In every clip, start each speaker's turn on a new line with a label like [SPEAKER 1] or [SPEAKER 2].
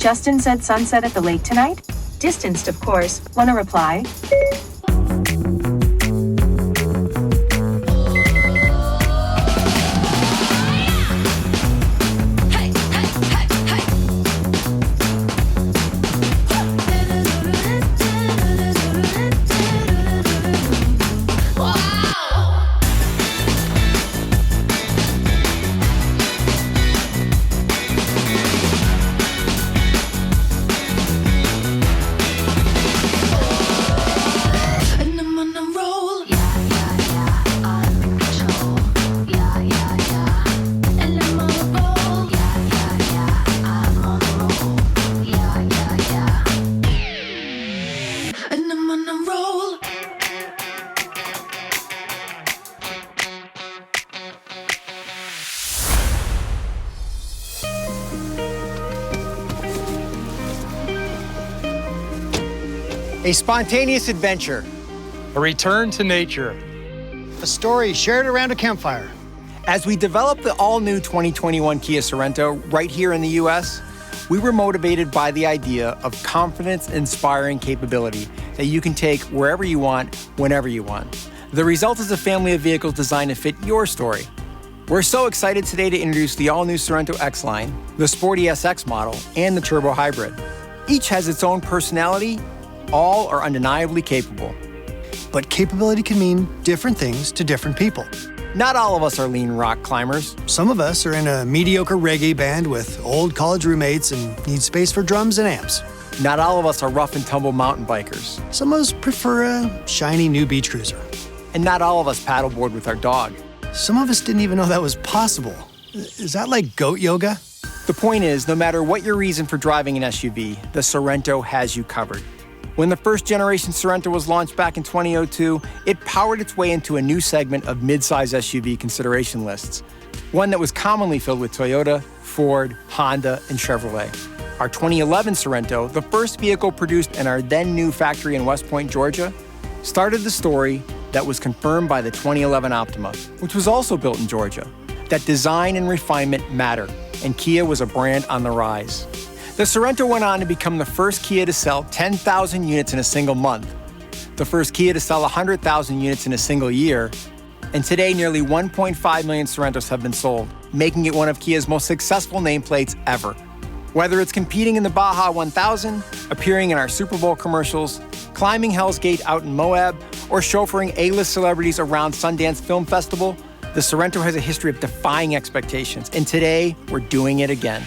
[SPEAKER 1] Justin said sunset at the lake tonight? Distanced, of course. Wanna reply?
[SPEAKER 2] A spontaneous adventure.
[SPEAKER 3] A return to nature.
[SPEAKER 4] A story shared around a campfire.
[SPEAKER 2] As we developed the all-new 2021 Kia Sorento right here in the U.S., we were motivated by the idea of confidence-inspiring capability that you can take wherever you want, whenever you want. The result is a family of vehicles designed to fit your story. We're so excited today to introduce the all-new Sorento X-Line, the Sporty SX model, and the Turbo Hybrid. Each has its own personality. All are undeniably capable.
[SPEAKER 4] But capability can mean different things to different people.
[SPEAKER 2] Not all of us are lean rock climbers.
[SPEAKER 4] Some of us are in a mediocre reggae band with old college roommates and need space for drums and amps.
[SPEAKER 2] Not all of us are rough and tumble mountain bikers.
[SPEAKER 4] Some of us prefer a shiny new beach cruiser.
[SPEAKER 2] And not all of us paddleboard with our dog.
[SPEAKER 4] Some of us didn't even know that was possible. Is that like goat yoga?
[SPEAKER 2] The point is, no matter what your reason for driving an SUV, the Sorento has you covered. When the first generation Sorento was launched back in 2002, it powered its way into a new segment of mid-size SUV consideration lists, one that was commonly filled with Toyota, Ford, Honda, and Chevrolet. Our 2011 Sorento, the first vehicle produced in our then new factory in West Point, Georgia, started the story that was confirmed by the 2011 Optima, which was also built in Georgia, that design and refinement matter, and Kia was a brand on the rise. The Sorento went on to become the first Kia to sell 10,000 units in a single month, the first Kia to sell 100,000 units in a single year, and today nearly 1.5 million Sorentos have been sold, making it one of Kia's most successful nameplates ever. Whether it's competing in the Baja 1000, appearing in our Super Bowl commercials, climbing Hell's Gate out in Moab, or chauffeuring A-list celebrities around Sundance Film Festival, the Sorento has a history of defying expectations, and today we're doing it again.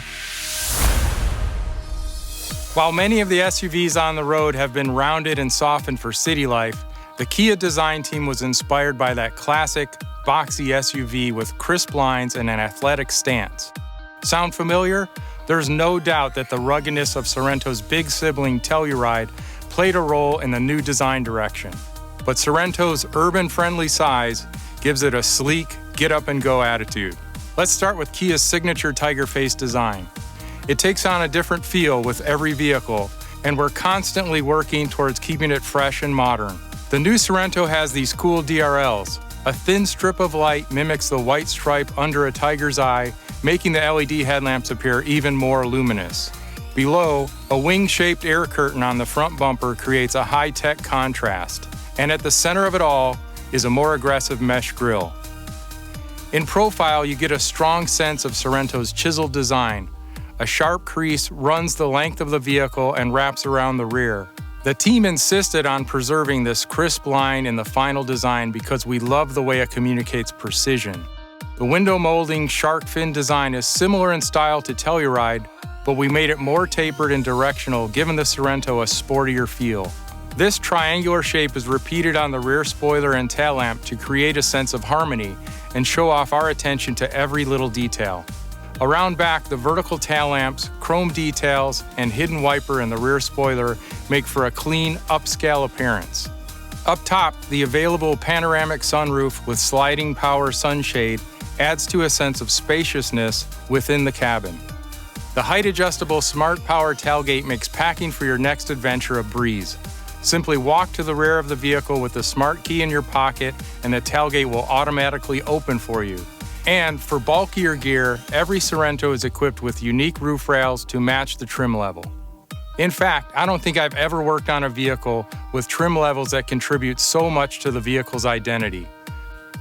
[SPEAKER 3] While many of the SUVs on the road have been rounded and softened for city life, the Kia design team was inspired by that classic, boxy SUV with crisp lines and an athletic stance. Sound familiar? There's no doubt that the ruggedness of Sorento's big sibling Telluride played a role in the new design direction. But Sorento's urban-friendly size gives it a sleek, get-up-and-go attitude. Let's start with Kia's signature tiger face design. It takes on a different feel with every vehicle, and we're constantly working towards keeping it fresh and modern. The new Sorento has these cool DRLs. A thin strip of light mimics the white stripe under a tiger's eye, making the LED headlamps appear even more luminous. Below, a wing-shaped air curtain on the front bumper creates a high-tech contrast. And at the center of it all is a more aggressive mesh grille. In profile, you get a strong sense of Sorento's chiseled design. A sharp crease runs the length of the vehicle and wraps around the rear. The team insisted on preserving this crisp line in the final design because we love the way it communicates precision. The window molding shark fin design is similar in style to Telluride, but we made it more tapered and directional, giving the Sorento a sportier feel. This triangular shape is repeated on the rear spoiler and tail lamp to create a sense of harmony and show off our attention to every little detail. Around back, the vertical tail lamps, chrome details, and hidden wiper in the rear spoiler make for a clean, upscale appearance. Up top, the available panoramic sunroof with sliding power sunshade adds to a sense of spaciousness within the cabin. The height-adjustable Smart Power tailgate makes packing for your next adventure a breeze. Simply walk to the rear of the vehicle with the smart key in your pocket and the tailgate will automatically open for you. And for bulkier gear, every Sorento is equipped with unique roof rails to match the trim level. In fact, I don't think I've ever worked on a vehicle with trim levels that contribute so much to the vehicle's identity.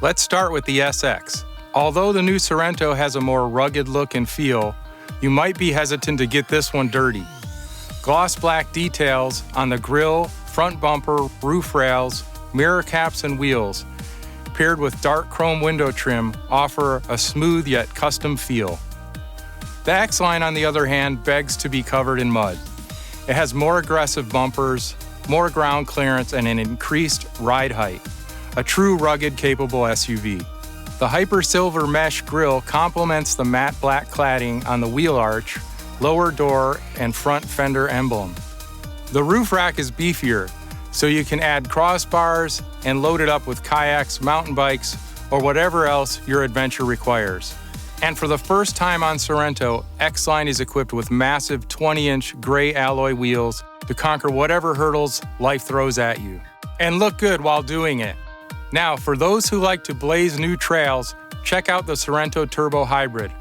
[SPEAKER 3] Let's start with the SX. Although the new Sorento has a more rugged look and feel, you might be hesitant to get this one dirty. Gloss black details on the grille, front bumper, roof rails, mirror caps, and wheels, paired with dark chrome window trim, offer a smooth yet custom feel. The X-Line, on the other hand, begs to be covered in mud. It has more aggressive bumpers, more ground clearance, and an increased ride height. A true rugged, capable SUV. The Hyper Silver mesh grille complements the matte black cladding on the wheel arch, lower door, and front fender emblem. The roof rack is beefier, so you can add crossbars and load it up with kayaks, mountain bikes, or whatever else your adventure requires. And for the first time on Sorento, X-Line is equipped with massive 20-inch gray alloy wheels to conquer whatever hurdles life throws at you. And look good while doing it. Now, for those who like to blaze new trails, check out the Sorento Turbo Hybrid.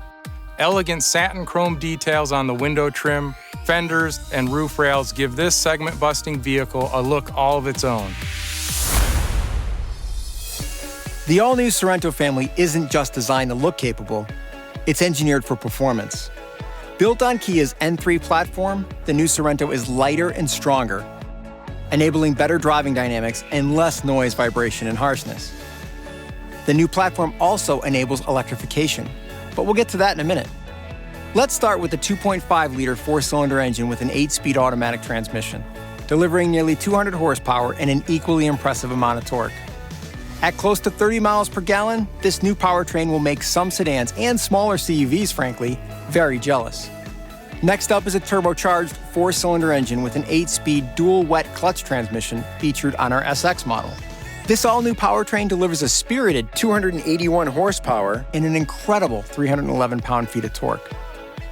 [SPEAKER 3] Elegant satin chrome details on the window trim, fenders, and roof rails give this segment-busting vehicle a look all of its own.
[SPEAKER 2] The all-new Sorento family isn't just designed to look capable, it's engineered for performance. Built on Kia's N3 platform, the new Sorento is lighter and stronger, enabling better driving dynamics and less noise, vibration, and harshness. The new platform also enables electrification, but we'll get to that in a minute. Let's start with the 2.5-liter four-cylinder engine with an 8-speed automatic transmission, delivering nearly 200 horsepower and an equally impressive amount of torque. At close to 30 miles per gallon, this new powertrain will make some sedans and smaller CUVs, frankly, very jealous. Next up is a turbocharged four-cylinder engine with an 8-speed dual wet clutch transmission featured on our SX model. This all-new powertrain delivers a spirited 281 horsepower and an incredible 311 pound-feet of torque.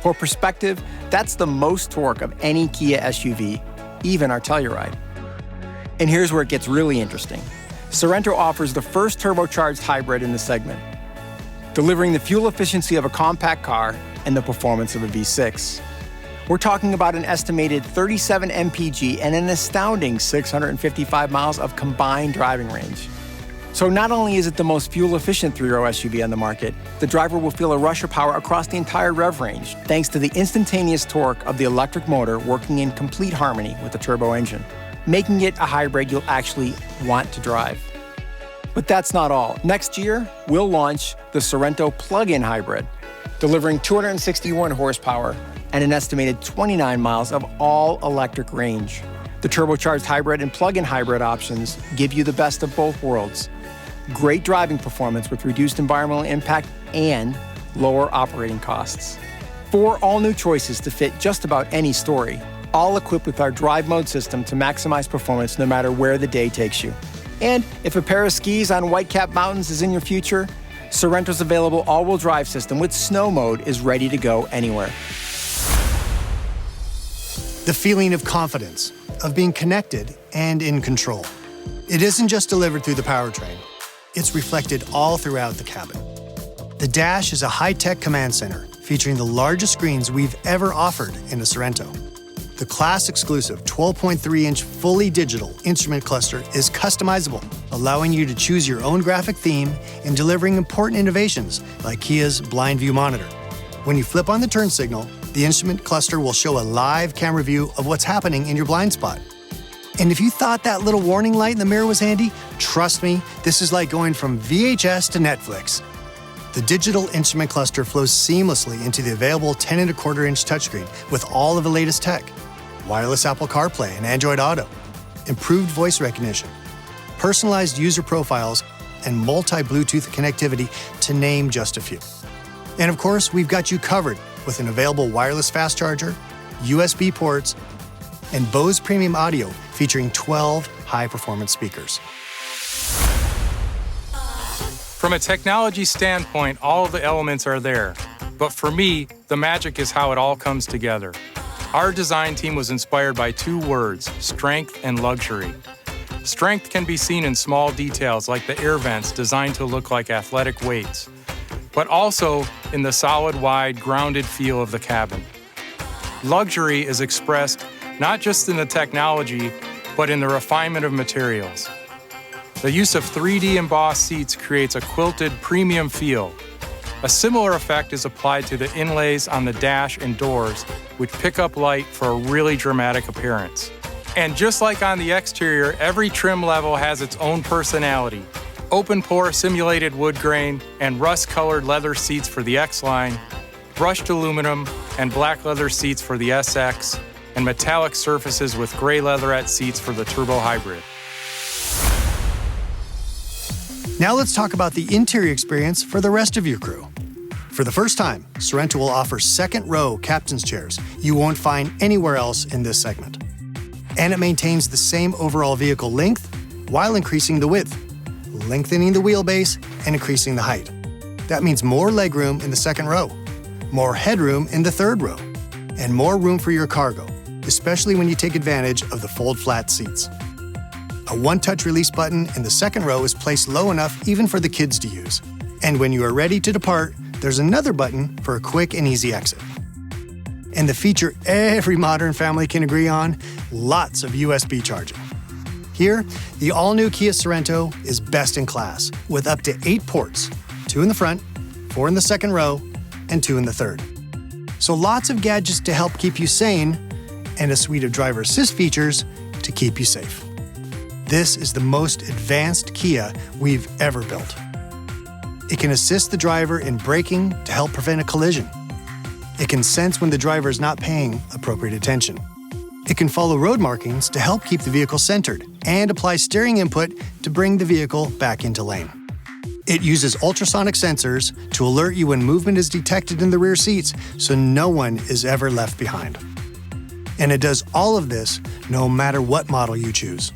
[SPEAKER 2] For perspective, that's the most torque of any Kia SUV, even our Telluride. And here's where it gets really interesting. Sorento offers the first turbocharged hybrid in the segment, delivering the fuel efficiency of a compact car and the performance of a V6. We're talking about an estimated 37 mpg and an astounding 655 miles of combined driving range. So not only is it the most fuel-efficient three-row SUV on the market, the driver will feel a rush of power across the entire rev range, thanks to the instantaneous torque of the electric motor working in complete harmony with the turbo engine, making it a hybrid you'll actually want to drive. But that's not all. Next year, we'll launch the Sorento plug-in hybrid, delivering 261 horsepower and an estimated 29 miles of all-electric range. The turbocharged hybrid and plug-in hybrid options give you the best of both worlds. Great driving performance with reduced environmental impact and lower operating costs. 4 all-new choices to fit just about any story, all equipped with our drive mode system to maximize performance no matter where the day takes you. And if a pair of skis on Whitecap Mountains is in your future, Sorento's available all-wheel drive system with snow mode is ready to go anywhere.
[SPEAKER 4] The feeling of confidence, of being connected and in control. It isn't just delivered through the powertrain. It's reflected all throughout the cabin. The dash is a high-tech command center featuring the largest screens we've ever offered in a Sorento. The class-exclusive 12.3-inch fully digital instrument cluster is customizable, allowing you to choose your own graphic theme and delivering important innovations like Kia's blind view monitor. When you flip on the turn signal, the instrument cluster will show a live camera view of what's happening in your blind spot. And if you thought that little warning light in the mirror was handy, trust me, this is like going from VHS to Netflix. The digital instrument cluster flows seamlessly into the available 10.25-inch touchscreen with all of the latest tech. Wireless Apple CarPlay and Android Auto, improved voice recognition, personalized user profiles, and multi-Bluetooth connectivity, to name just a few. And of course, we've got you covered with an available wireless fast charger, USB ports, and Bose Premium Audio featuring 12 high-performance speakers.
[SPEAKER 3] From a technology standpoint, all of the elements are there. But for me, the magic is how it all comes together. Our design team was inspired by 2 words, strength and luxury. Strength can be seen in small details like the air vents designed to look like athletic weights. but also in the solid, wide, grounded feel of the cabin. Luxury is expressed not just in the technology, but in the refinement of materials. The use of 3D embossed seats creates a quilted premium feel. A similar effect is applied to the inlays on the dash and doors, which pick up light for a really dramatic appearance. And just like on the exterior, every trim level has its own personality. Open-pore simulated wood grain and rust-colored leather seats for the X-Line, brushed aluminum and black leather seats for the SX, and metallic surfaces with gray leatherette seats for the Turbo Hybrid.
[SPEAKER 4] Now let's talk about the interior experience for the rest of your crew. For the first time, Sorento will offer second-row captain's chairs you won't find anywhere else in this segment. And it maintains the same overall vehicle length while increasing the width, lengthening the wheelbase and increasing the height. That means more legroom in the second row, more headroom in the third row, and more room for your cargo, especially when you take advantage of the fold-flat seats. A one-touch release button in the second row is placed low enough even for the kids to use. And when you are ready to depart, there's another button for a quick and easy exit. And the feature every modern family can agree on, lots of USB charging. Here, the all-new Kia Sorento is best in class, with up to 8 ports, 2 in the front, 4 in the second row, and 2 in the third. So lots of gadgets to help keep you sane, and a suite of driver assist features to keep you safe. This is the most advanced Kia we've ever built. It can assist the driver in braking to help prevent a collision. It can sense when the driver is not paying appropriate attention. It can follow road markings to help keep the vehicle centered and apply steering input to bring the vehicle back into lane. It uses ultrasonic sensors to alert you when movement is detected in the rear seats so no one is ever left behind. And it does all of this no matter what model you choose.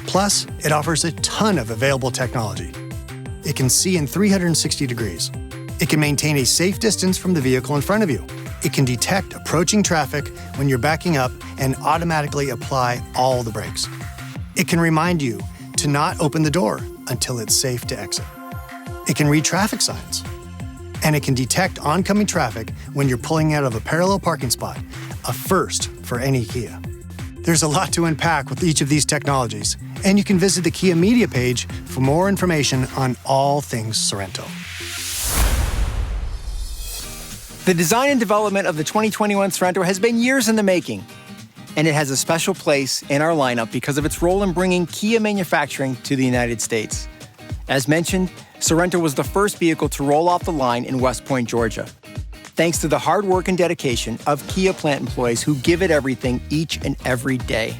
[SPEAKER 4] Plus, it offers a ton of available technology. It can see in 360 degrees. It can maintain a safe distance from the vehicle in front of you. It can detect approaching traffic when you're backing up and automatically apply all the brakes. It can remind you to not open the door until it's safe to exit. It can read traffic signs. And it can detect oncoming traffic when you're pulling out of a parallel parking spot, a first for any Kia. There's a lot to unpack with each of these technologies, and you can visit the Kia media page for more information on all things Sorento.
[SPEAKER 2] The design and development of the 2021 Sorento has been years in the making, and it has a special place in our lineup because of its role in bringing Kia manufacturing to the United States. As mentioned, Sorento was the first vehicle to roll off the line in West Point, Georgia, thanks to the hard work and dedication of Kia plant employees who give it everything each and every day.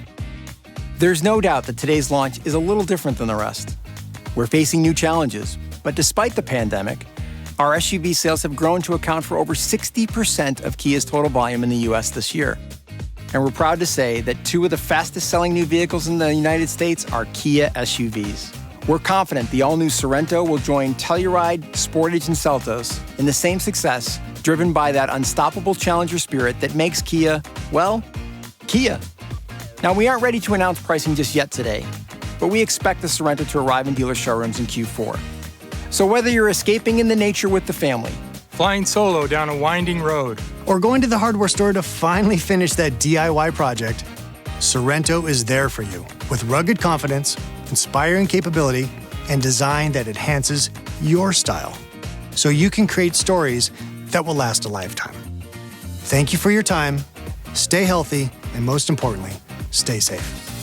[SPEAKER 2] There's no doubt that today's launch is a little different than the rest. We're facing new challenges, but despite the pandemic, our SUV sales have grown to account for over 60% of Kia's total volume in the US this year. And we're proud to say that 2 of the fastest-selling new vehicles in the United States are Kia SUVs. We're confident the all-new Sorento will join Telluride, Sportage, and Seltos in the same success, driven by that unstoppable challenger spirit that makes Kia, well, Kia. Now, we aren't ready to announce pricing just yet today, but we expect the Sorento to arrive in dealer showrooms in Q4. So whether you're escaping in the nature with the family,
[SPEAKER 3] Flying solo down a winding road,
[SPEAKER 4] or going to the hardware store to finally finish that DIY project, Sorento is there for you with rugged confidence, inspiring capability, and design that enhances your style, so you can create stories that will last a lifetime. Thank you for your time, stay healthy, and most importantly, stay safe.